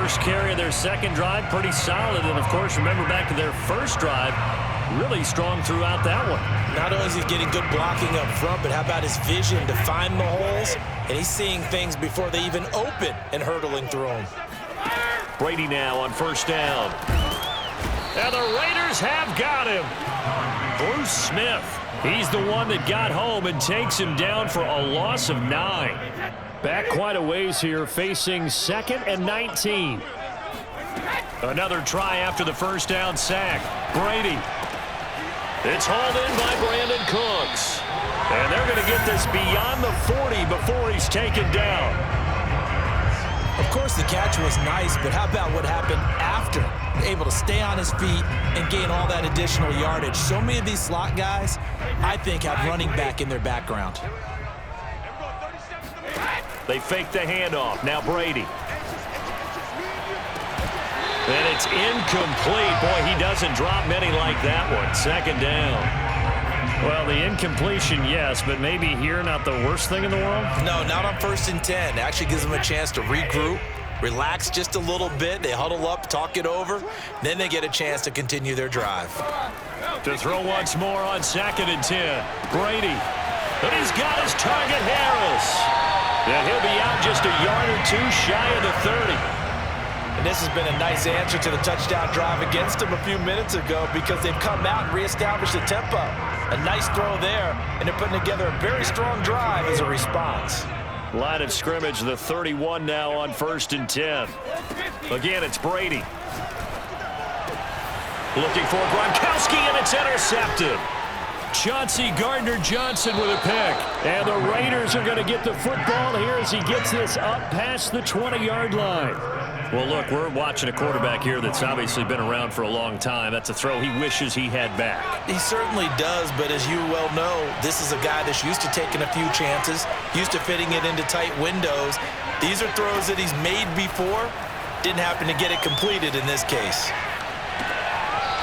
first carry of their second drive, pretty solid. And, of course, remember back to their first drive, really strong throughout that one. Not only is he getting good blocking up front, but how about his vision to find the holes? And he's seeing things before they even open and hurdling through them. Brady now on first down. And the Raiders have got him. Bruce Smith. He's the one that got home and takes him down for a loss of 9. Back quite a ways here, facing 2nd and 19. Another try after the first down sack. Brady. It's hauled in by Brandon Cooks. And they're going to get this beyond the 40 before he's taken down. Of course, the catch was nice, but how about what happened after? Able to stay on his feet and gain all that additional yardage. So many of these slot guys, I think, have running back in their background. They fake the handoff. Now Brady. And it's incomplete. Boy, he doesn't drop many like that one. Second down. Well, the incompletion, yes, but maybe here not the worst thing in the world? No, not on 1st and 10. It actually gives them a chance to regroup, relax just a little bit. They huddle up, talk it over. Then they get a chance to continue their drive. To throw once more on 2nd and 10. Brady. And he's got his target, Harris. And he'll be out just a yard or two shy of the 30. And this has been a nice answer to the touchdown drive against them a few minutes ago because they've come out and reestablished the tempo. A nice throw there, and they're putting together a very strong drive as a response. Line of scrimmage, the 31 now on 1st and 10. Again, it's Brady. Looking for Gronkowski, and it's intercepted. Chauncey Gardner-Johnson with a pick. And the Raiders are going to get the football here as he gets this up past the 20-yard line. Well, look, we're watching a quarterback here that's obviously been around for a long time. That's a throw he wishes he had back. He certainly does, but as you well know, this is a guy that's used to taking a few chances, used to fitting it into tight windows. These are throws that he's made before. Didn't happen to get it completed in this case.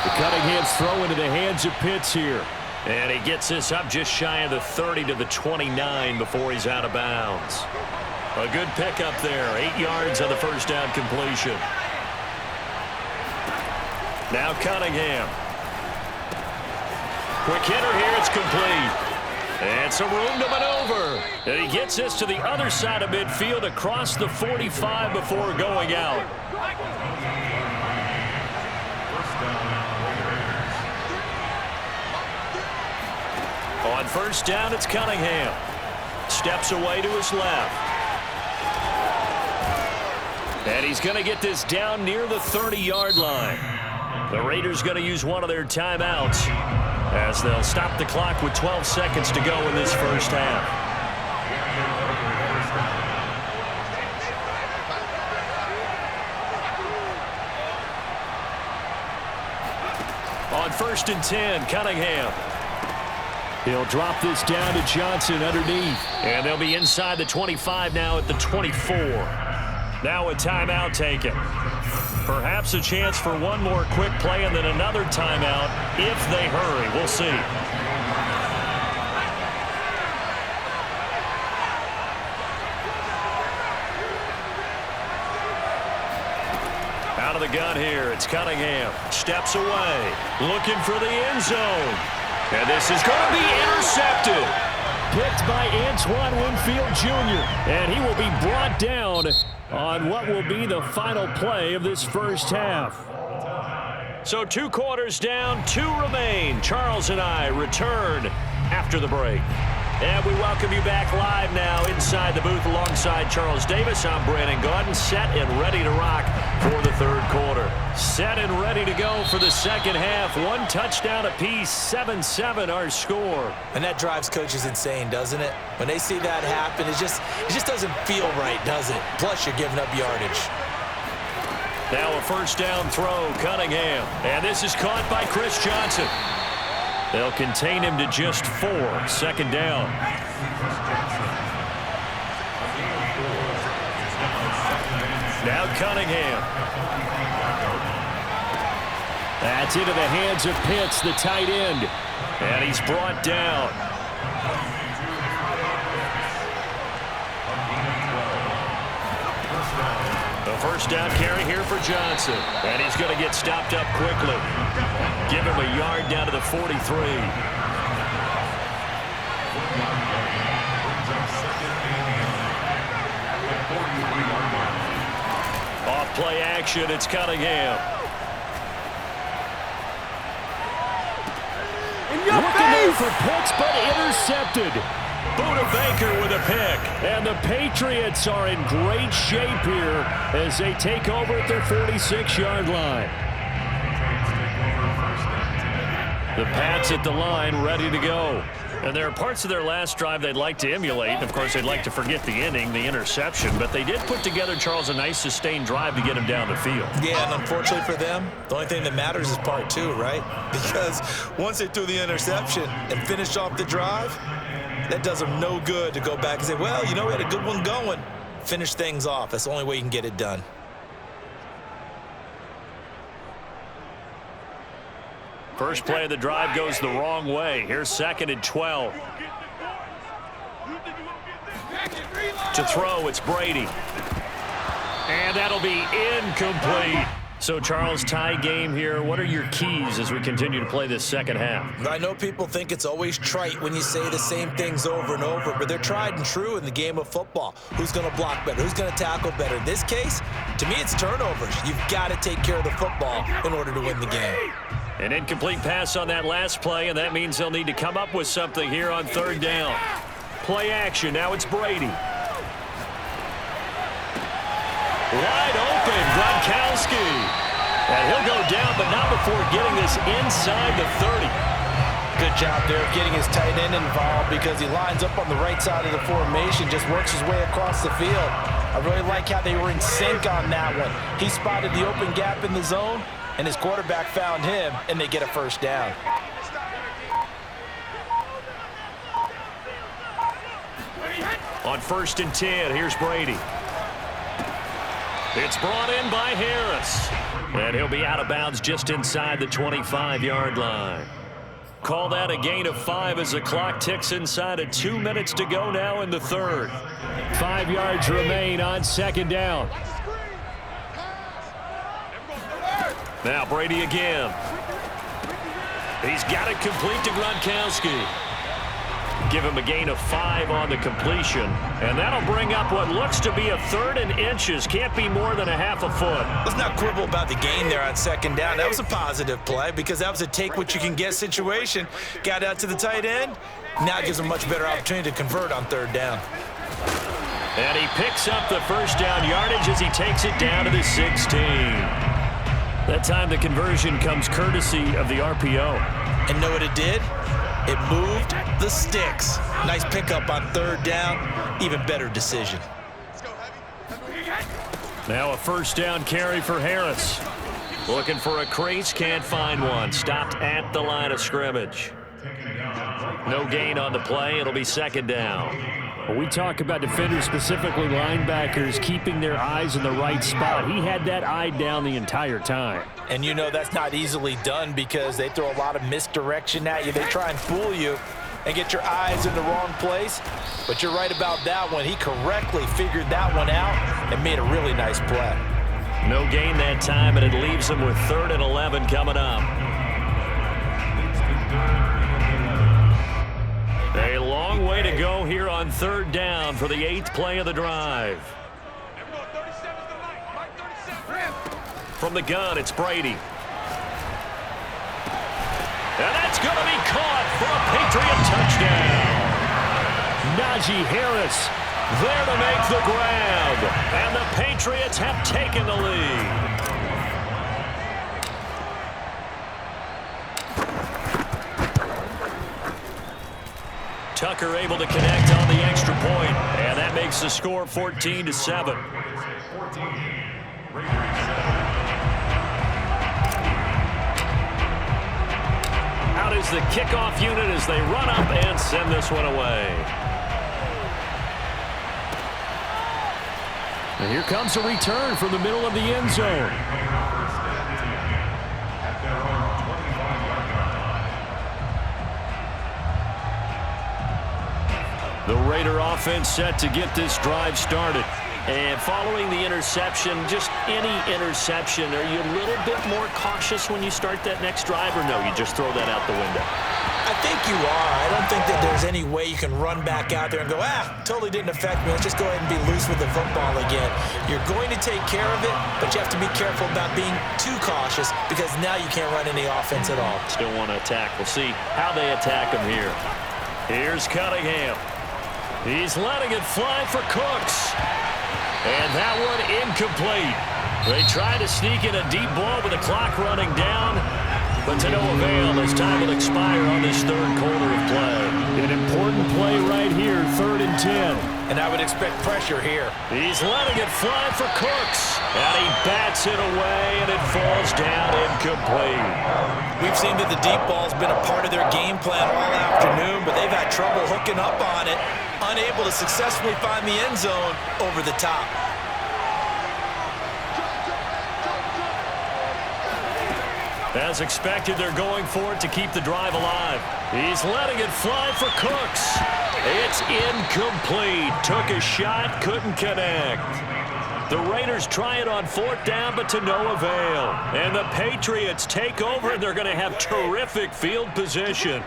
The Cunningham's throw into the hands of Pitts here. And he gets this up just shy of the 30 to the 29 before he's out of bounds. A good pickup there. 8 yards on the first down completion. Now Cunningham. Quick hitter here. It's complete. And some room to maneuver. And he gets this to the other side of midfield across the 45 before going out. On first down, it's Cunningham. Steps away to his left. And he's going to get this down near the 30-yard line. The Raiders going to use one of their timeouts as they'll stop the clock with 12 seconds to go in this first half. On 1st and 10, Cunningham. He'll drop this down to Johnson underneath. And they'll be inside the 25 now at the 24. Now a timeout taken. Perhaps a chance for one more quick play and then another timeout if they hurry. We'll see. Out of the gun here, it's Cunningham. Steps away, looking for the end zone. And this is going to be intercepted. Picked by Antoine Winfield Jr. And he will be brought down on what will be the final play of this first half. So 2 quarters down, 2 remain. Charles and I return after the break. And we welcome you back live now inside the booth alongside Charles Davis. I'm Brandon Gaudin, set and ready to rock for the third quarter. Set and ready to go for the second half. 1 touchdown apiece, 7-7 our score. And that drives coaches insane, doesn't it? When they see that happen, it just doesn't feel right, does it? Plus, you're giving up yardage. Now a first down throw, Cunningham. And this is caught by Chris Johnson. They'll contain him to just 4. Second down. Now Cunningham. That's into the hands of Pitts, the tight end. And he's brought down. A first down carry here for Johnson. And he's going to get stopped up quickly. Give him a yard down to the 43. Off play action, it's Cunningham. Looking there for picks, but intercepted. Buda Baker with a pick. And the Patriots are in great shape here as they take over at their 46-yard line. The Pats at the line, ready to go. And there are parts of their last drive they'd like to emulate. And of course, they'd like to forget the inning, the interception. But they did put together, Charles, a nice sustained drive to get him down the field. Yeah, and unfortunately for them, the only thing that matters is part two, right? Because once they threw the interception and finished off the drive, that does them no good to go back and say, well, you know, we had a good one going. Finish things off. That's the only way you can get it done. First play of the drive goes the wrong way. Here's 2nd and 12. To throw, it's Brady. And that'll be incomplete. So, Charles, tie game here. What are your keys as we continue to play this second half? I know people think it's always trite when you say the same things over and over, but they're tried and true in the game of football. Who's going to block better? Who's going to tackle better? In this case, to me, it's turnovers. You've got to take care of the football in order to win the game. An incomplete pass on that last play, and that means they'll need to come up with something here on 3rd down. Play action. Now it's Brady. Wide open, Gronkowski. And he'll go down, but not before getting this inside the 30. Good job there of getting his tight end involved because he lines up on the right side of the formation, just works his way across the field. I really like how they were in sync on that one. He spotted the open gap in the zone, and his quarterback found him, and they get a first down. On 1st and 10, here's Brady. It's brought in by Harris. And he'll be out of bounds just inside the 25-yard line. Call that a gain of 5 as the clock ticks inside of 2 minutes to go now in the 3rd. 5 yards remain on 2nd down. Now Brady again. He's got it complete to Gronkowski. Give him a gain of 5 on the completion. And that'll bring up what looks to be a 3rd and inches. Can't be more than a half a foot. Let's not quibble about the gain there on 2nd down. That was a positive play because that was a take-what-you-can-get situation. Got out to the tight end. Now it gives him a much better opportunity to convert on 3rd down. And he picks up the first down yardage as he takes it down to the 16. That time the conversion comes courtesy of the RPO. And know what it did? It moved the sticks. Nice pickup on 3rd down. Even better decision. Now a first down carry for Harris. Looking for a crease, can't find one. Stopped at the line of scrimmage. No gain on the play. It'll be 2nd down. When we talk about defenders, specifically linebackers, keeping their eyes in the right spot, he had that eye down the entire time. And you know that's not easily done because they throw a lot of misdirection at you. They try and fool you and get your eyes in the wrong place. But you're right about that one. He correctly figured that one out and made a really nice play. No gain that time, and it leaves them with 3rd and 11 coming up. A long way to go here on 3rd down for the 8th play of the drive. From the gun, it's Brady. And that's going to be caught for a Patriot touchdown. Najee Harris there to make the grab. And the Patriots have taken the lead. Tucker able to connect on the extra point, and that makes the score 14-7. Out is the kickoff unit as they run up and send this one away. And here comes a return from the middle of the end zone. The Raider offense set to get this drive started. And following the interception, just any interception, are you a little bit more cautious when you start that next drive, or no, you just throw that out the window? I think you are. I don't think that there's any way you can run back out there and go, totally didn't affect me. Let's just go ahead and be loose with the football again. You're going to take care of it, but you have to be careful about being too cautious because now you can't run any offense at all. Still want to attack. We'll see how they attack him here. Here's Cunningham. He's letting it fly for Cooks. And that one incomplete. They try to sneak in a deep ball with the clock running down, but to no avail as time will expire on this third quarter of play. An important play right here, 3rd and 10. And I would expect pressure here. He's letting it fly for Cooks. And he bats it away, and it falls down incomplete. We've seen that the deep ball's been a part of their game plan all afternoon, but they've had trouble hooking up on it, unable to successfully find the end zone over the top. As expected, they're going for it to keep the drive alive. He's letting it fly for Cooks. It's incomplete. Took a shot, couldn't connect. The Raiders try it on 4th down, but to no avail. And the Patriots take over, and they're going to have terrific field position.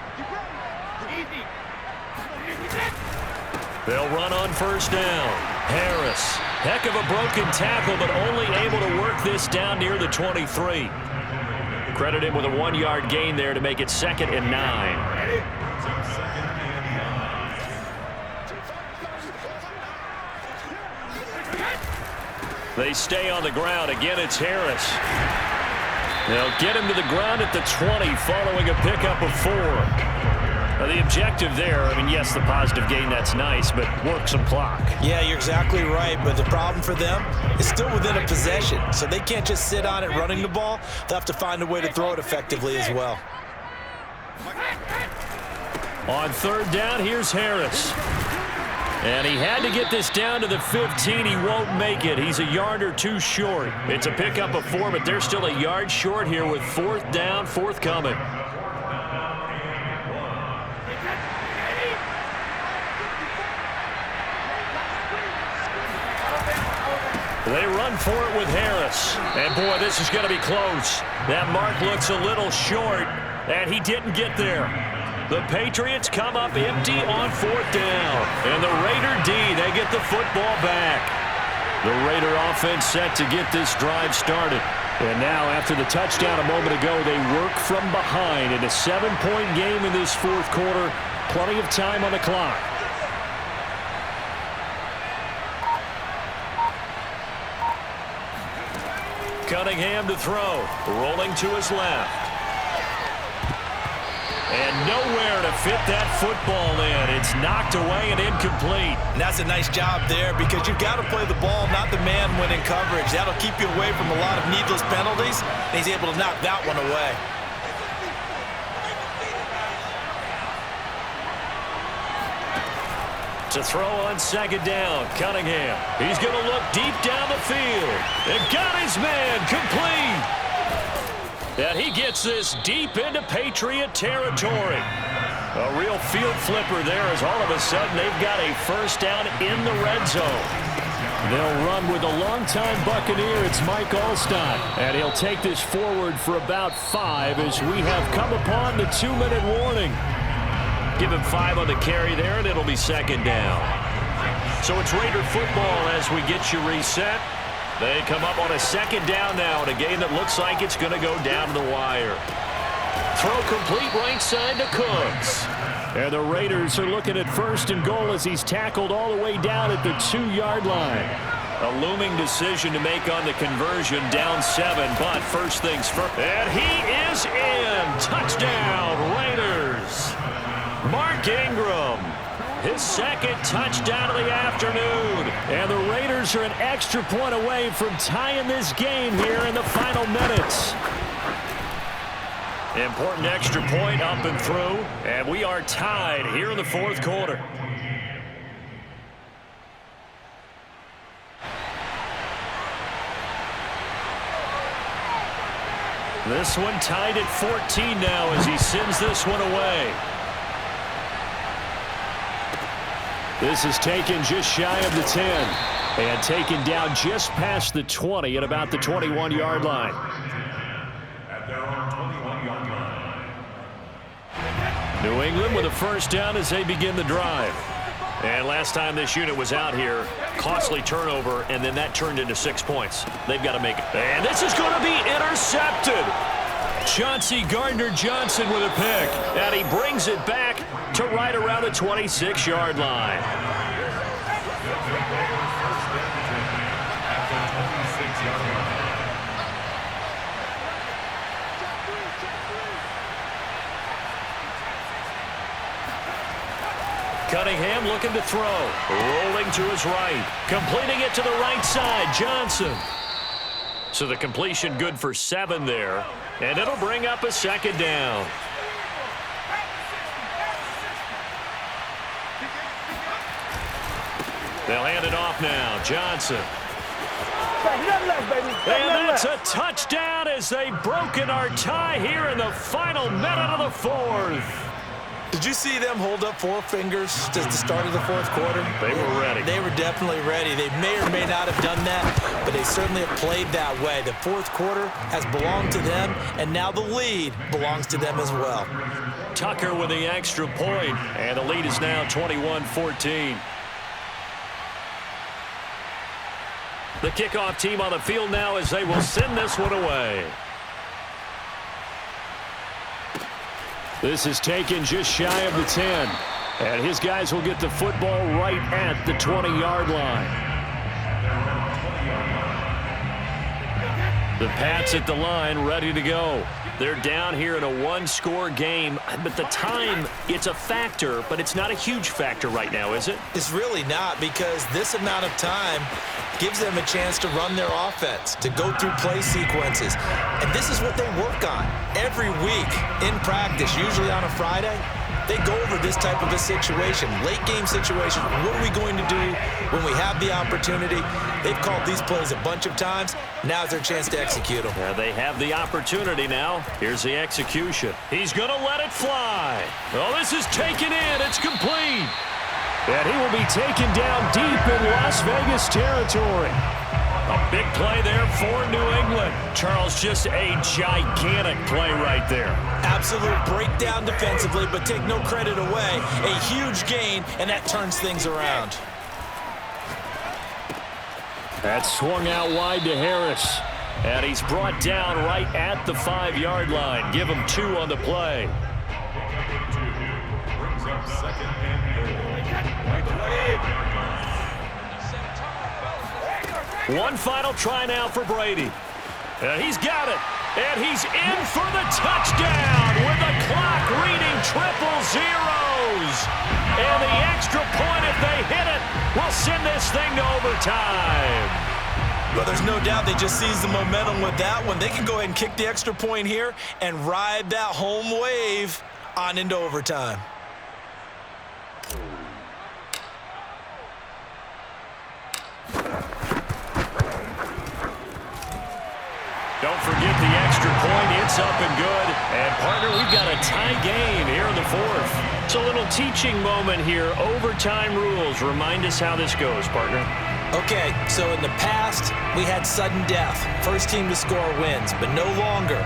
They'll run on 1st down. Harris, heck of a broken tackle, but only able to work this down near the 23. Credit him with a 1-yard gain there to make it 2nd and 9. They stay on the ground. Again, it's Harris. They'll get him to the ground at the 20 following a pickup of 4. Now, the objective there, I mean, yes, the positive gain, that's nice, but work some clock. Yeah, you're exactly right, but the problem for them is still within a possession, so they can't just sit on it running the ball. They'll have to find a way to throw it effectively as well. On 3rd down, here's Harris. And he had to get this down to the 15. He won't make it. He's a yard or 2 short. It's a pickup of 4, but they're still a yard short here with 4th down, forthcoming. They run for it with Harris. And, boy, this is going to be close. That mark looks a little short, and he didn't get there. The Patriots come up empty on 4th down. And the Raider D, they get the football back. The Raider offense set to get this drive started. And now, after the touchdown a moment ago, they work from behind in a 7-point game in this 4th quarter. Plenty of time on the clock. Cunningham to throw. Rolling to his left. And nowhere to fit that football in. It's knocked away and incomplete. And that's a nice job there because you've got to play the ball, not the man when in coverage. That'll keep you away from a lot of needless penalties, and he's able to knock that one away. To throw on 2nd down, Cunningham. He's going to look deep down the field. And got his man complete. And he gets this deep into Patriot territory. A real field flipper there as all of a sudden they've got a 1st down in the red zone. They'll run with a longtime Buccaneer. It's Mike Alstott. And he'll take this forward for about 5 as we have come upon the 2-minute warning. Give him 5 on the carry there, and it'll be 2nd down. So it's Raider football as we get you reset. They come up on a 2nd down now in a game that looks like it's going to go down to the wire. Throw complete right side to Cooks. And the Raiders are looking at 1st and goal as he's tackled all the way down at the 2-yard line. A looming decision to make on the conversion, down 7, but first things first. And he is in. Touchdown, Raiders. Mark Ingram, his 2nd touchdown of the afternoon. And the Raiders are an extra point away from tying this game here in the final minutes. Important extra point up and through, and we are tied here in the 4th quarter. This one tied at 14 now as he sends this one away. This is taken just shy of the 10. And taken down just past the 20 at about the 21-yard line. At their own 21-yard line. New England with a first down as they begin the drive. And last time this unit was out here, costly turnover, and then that turned into 6 points. They've got to make it. And this is going to be intercepted. Chauncey Gardner-Johnson with a pick. And he brings it back to right around the 26-yard line. Cunningham looking to throw. Rolling to his right. Completing it to the right side. Johnson. So the completion good for 7 there. And it'll bring up a second down. They'll hand it off now. Johnson. And that's a touchdown as they've broken our tie here in the final minute of the fourth. Did you see them hold up 4 fingers at the start of the fourth quarter? They were ready. They were definitely ready. They may or may not have done that, but they certainly have played that way. The fourth quarter has belonged to them, and now the lead belongs to them as well. Tucker with the extra point, and the lead is now 21-14. The kickoff team on the field now as they will send this one away. This is taken just shy of the 10. And his guys will get the football right at the 20-yard line. The Pats at the line, ready to go. They're down here in a one-score game, but the time, it's a factor, but it's not a huge factor right now, is it? It's really not, because this amount of time gives them a chance to run their offense, to go through play sequences. And this is what they work on every week in practice, usually on a Friday. They go over this type of a situation, late game situation. What are we going to do when we have the opportunity? They've called these plays a bunch of times. Now's their chance to execute them. Yeah, they have the opportunity now. Here's the execution. He's going to let it fly. Oh, this is taken in. It's complete. And he will be taken down deep in Las Vegas territory. A big play there for New England. Charles, just a gigantic play right there. Absolute breakdown defensively, but take no credit away. A huge gain, and that turns things around. That swung out wide to Harris. And he's brought down right at the 5-yard line. Give him 2 on the play. Brings up second and goal. One final try now for Brady. And he's got it. And he's in for the touchdown with the clock reading triple zeros. And the extra point, if they hit it, will send this thing to overtime. Well, there's no doubt they just seized the momentum with that one. They can go ahead and kick the extra point here and ride that home wave on into overtime. Don't forget the extra point. It's up and good. And, partner, we've got a tie game here in the fourth. It's a little teaching moment here. Overtime rules. Remind us how this goes, partner. Okay, so in the past, we had sudden death. First team to score wins, but no longer.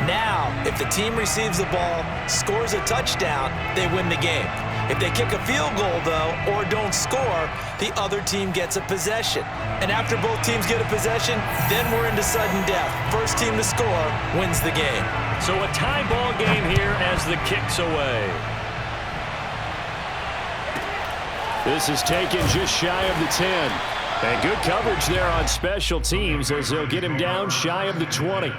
Now, if the team receives the ball, scores a touchdown, they win the game. If they kick a field goal, though, or don't score, the other team gets a possession. And after both teams get a possession, then we're into sudden death. First team to score wins the game. So a tie ball game here as the kick's away. This is taken just shy of the 10. And good coverage there on special teams as they'll get him down shy of the 20.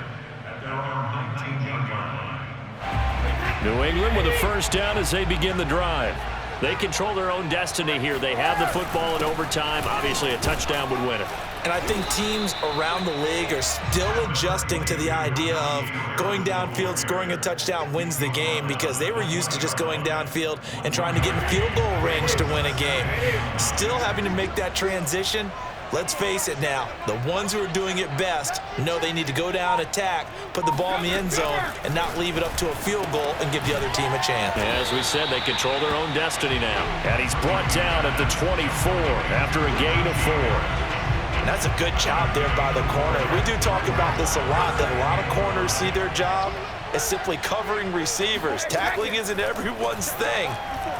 New England with a first down as they begin the drive. They control their own destiny here. They have the football in overtime. Obviously, a touchdown would win it. And I think teams around the league are still adjusting to the idea of going downfield, scoring a touchdown wins the game, because they were used to just going downfield and trying to get in field goal range to win a game. Still having to make that transition. Let's face it now, the ones who are doing it best know they need to go down, attack, put the ball in the end zone, and not leave it up to a field goal and give the other team a chance. As we said, they control their own destiny now. And he's brought down at the 24 after a gain of 4. That's a good job there by the corner. We do talk about this a lot, that a lot of corners see their job as simply covering receivers. Tackling isn't everyone's thing.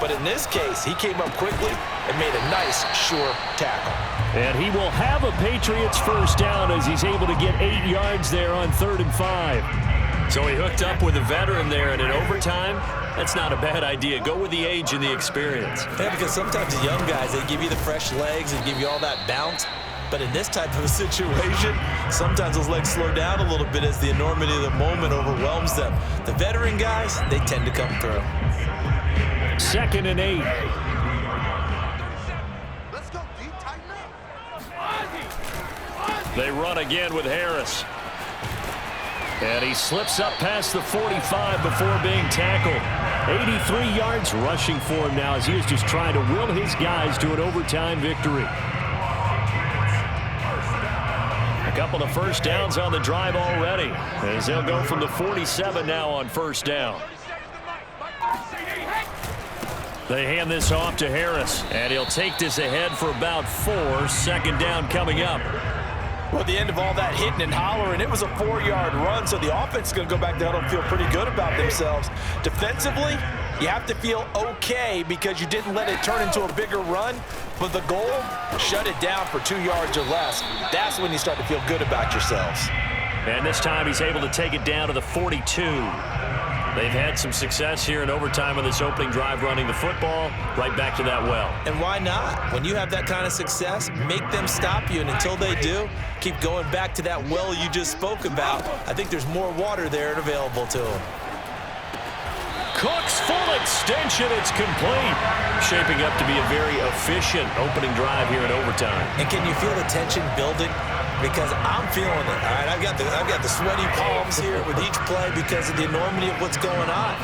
But in this case, he came up quickly and made a nice, sure tackle. And he will have a Patriots first down as he's able to get 8 yards there on 3rd and 5. So he hooked up with a veteran there, and in overtime, that's not a bad idea. Go with the age and the experience. Yeah, because sometimes the young guys, they give you the fresh legs and give you all that bounce. But in this type of a situation, sometimes those legs slow down a little bit as the enormity of the moment overwhelms them. The veteran guys, they tend to come through. 2nd and 8. Let's go, D. Tighten up. They run again with Harris. And he slips up past the 45 before being tackled. 83 yards rushing for him now as he is just trying to will his guys to an overtime victory. A couple of first downs on the drive already, as they'll go from the 47 now on first down. They hand this off to Harris, and he'll take this ahead for about 4. 2nd down coming up. Well, at the end of all that hitting and hollering, it was a 4-yard run, so the offense is going to go back to huddle and feel pretty good about themselves. Defensively, you have to feel okay because you didn't let it turn into a bigger run, but the goal, shut it down for 2 yards or less. That's when you start to feel good about yourselves. And this time he's able to take it down to the 42. They've had some success here in overtime on this opening drive running the football. Right back to that well. And why not? When you have that kind of success, make them stop you. And until they do, keep going back to that well you just spoke about. I think there's more water there and available to them. Cook's full extension. It's complete. Shaping up to be a very efficient opening drive here in overtime. And can you feel the tension building? Because I'm feeling it. All right, I've got the sweaty palms here with each play because of the enormity of what's going on.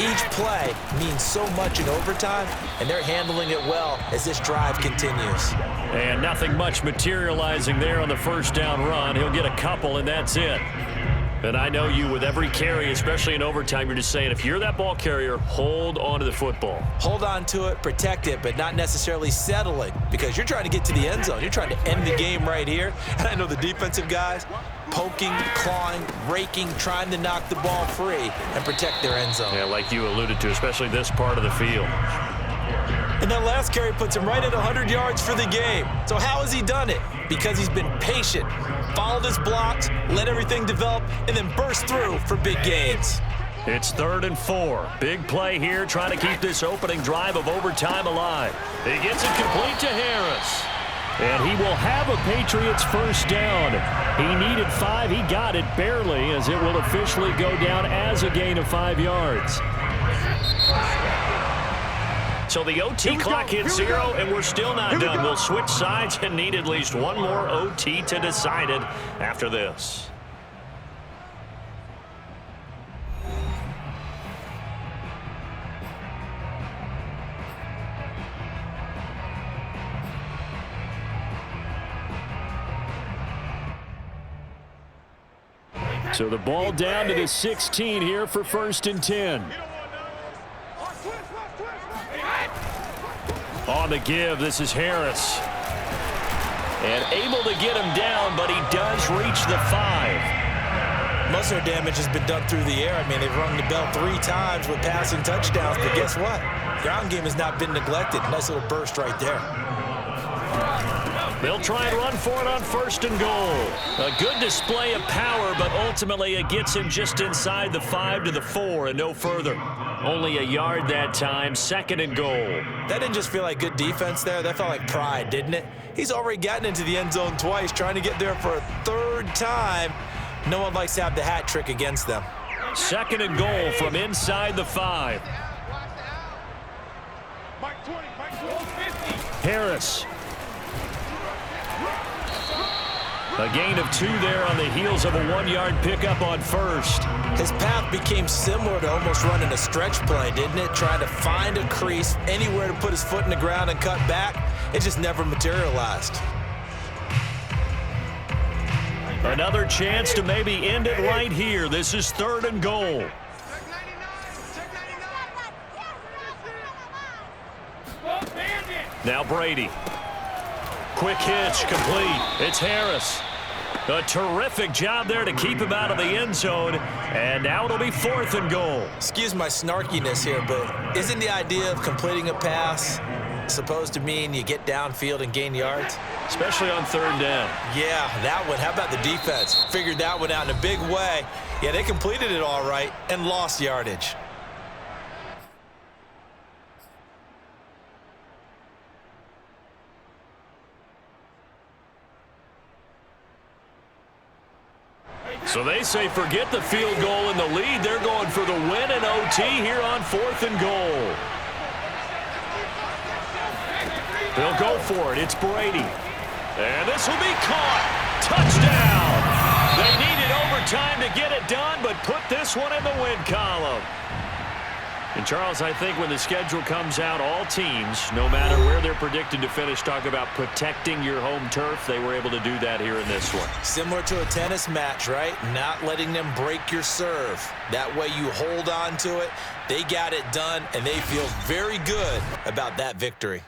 Each play means so much in overtime, and they're handling it well as this drive continues. And nothing much materializing there on the first down run. He'll get a couple, and that's it. And I know you, with every carry, especially in overtime, you're just saying, if you're that ball carrier, hold on to the football. Hold on to it, protect it, but not necessarily settling, because you're trying to get to the end zone. You're trying to end the game right here. And I know the defensive guys, poking, clawing, raking, trying to knock the ball free and protect their end zone. Yeah, like you alluded to, especially this part of the field. And that last carry puts him right at 100 yards for the game. So how has he done it? Because he's been patient, followed his blocks, let everything develop, and then burst through for big gains. It's 3rd and 4. Big play here, trying to keep this opening drive of overtime alive. He gets it complete to Harris. And he will have a Patriots first down. He needed 5. He got it barely, as it will officially go down as a gain of 5 yards. So the OT clock hits 0, and we're still not done. We'll switch sides and need at least one more OT to decide it after this. So the ball down to the 16 here for 1st and 10. On the give, this is Harris. And able to get him down, but he does reach the 5. Most of their damage has been done through the air. I mean, they've rung the bell 3 times with passing touchdowns, but guess what? Ground game has not been neglected. Nice little burst right there. They'll try and run for it on 1st and goal. A good display of power, but ultimately it gets him just inside the 5 to the 4 and no further. Only a yard that time, 2nd and goal. That didn't just feel like good defense there. That felt like pride, didn't it? He's already gotten into the end zone twice, trying to get there for a 3rd time. No one likes to have the hat trick against them. 2nd and goal from inside the 5. Harris. A gain of 2 there on the heels of a 1-yard pickup on 1st. His path became similar to almost running a stretch play, didn't it? Trying to find a crease, anywhere to put his foot in the ground and cut back. It just never materialized. Another chance to maybe end it right here. This is 3rd and goal. Now Brady. Quick hitch, complete. It's Harris. A terrific job there to keep him out of the end zone. And now it'll be 4th and goal. Excuse my snarkiness here, but isn't the idea of completing a pass supposed to mean you get downfield and gain yards? Especially on 3rd down. Yeah, that one. How about the defense? Figured that one out in a big way. Yeah, they completed it all right and lost yardage. So they say forget the field goal and the lead. They're going for the win in OT here on 4th and goal. They'll go for it. It's Brady. And this will be caught. Touchdown. They needed overtime to get it done, but put this one in the win column. And, Charles, I think when the schedule comes out, all teams, no matter where they're predicted to finish, talk about protecting your home turf. They were able to do that here in this one. Similar to a tennis match, right? Not letting them break your serve. That way you hold on to it. They got it done, and they feel very good about that victory.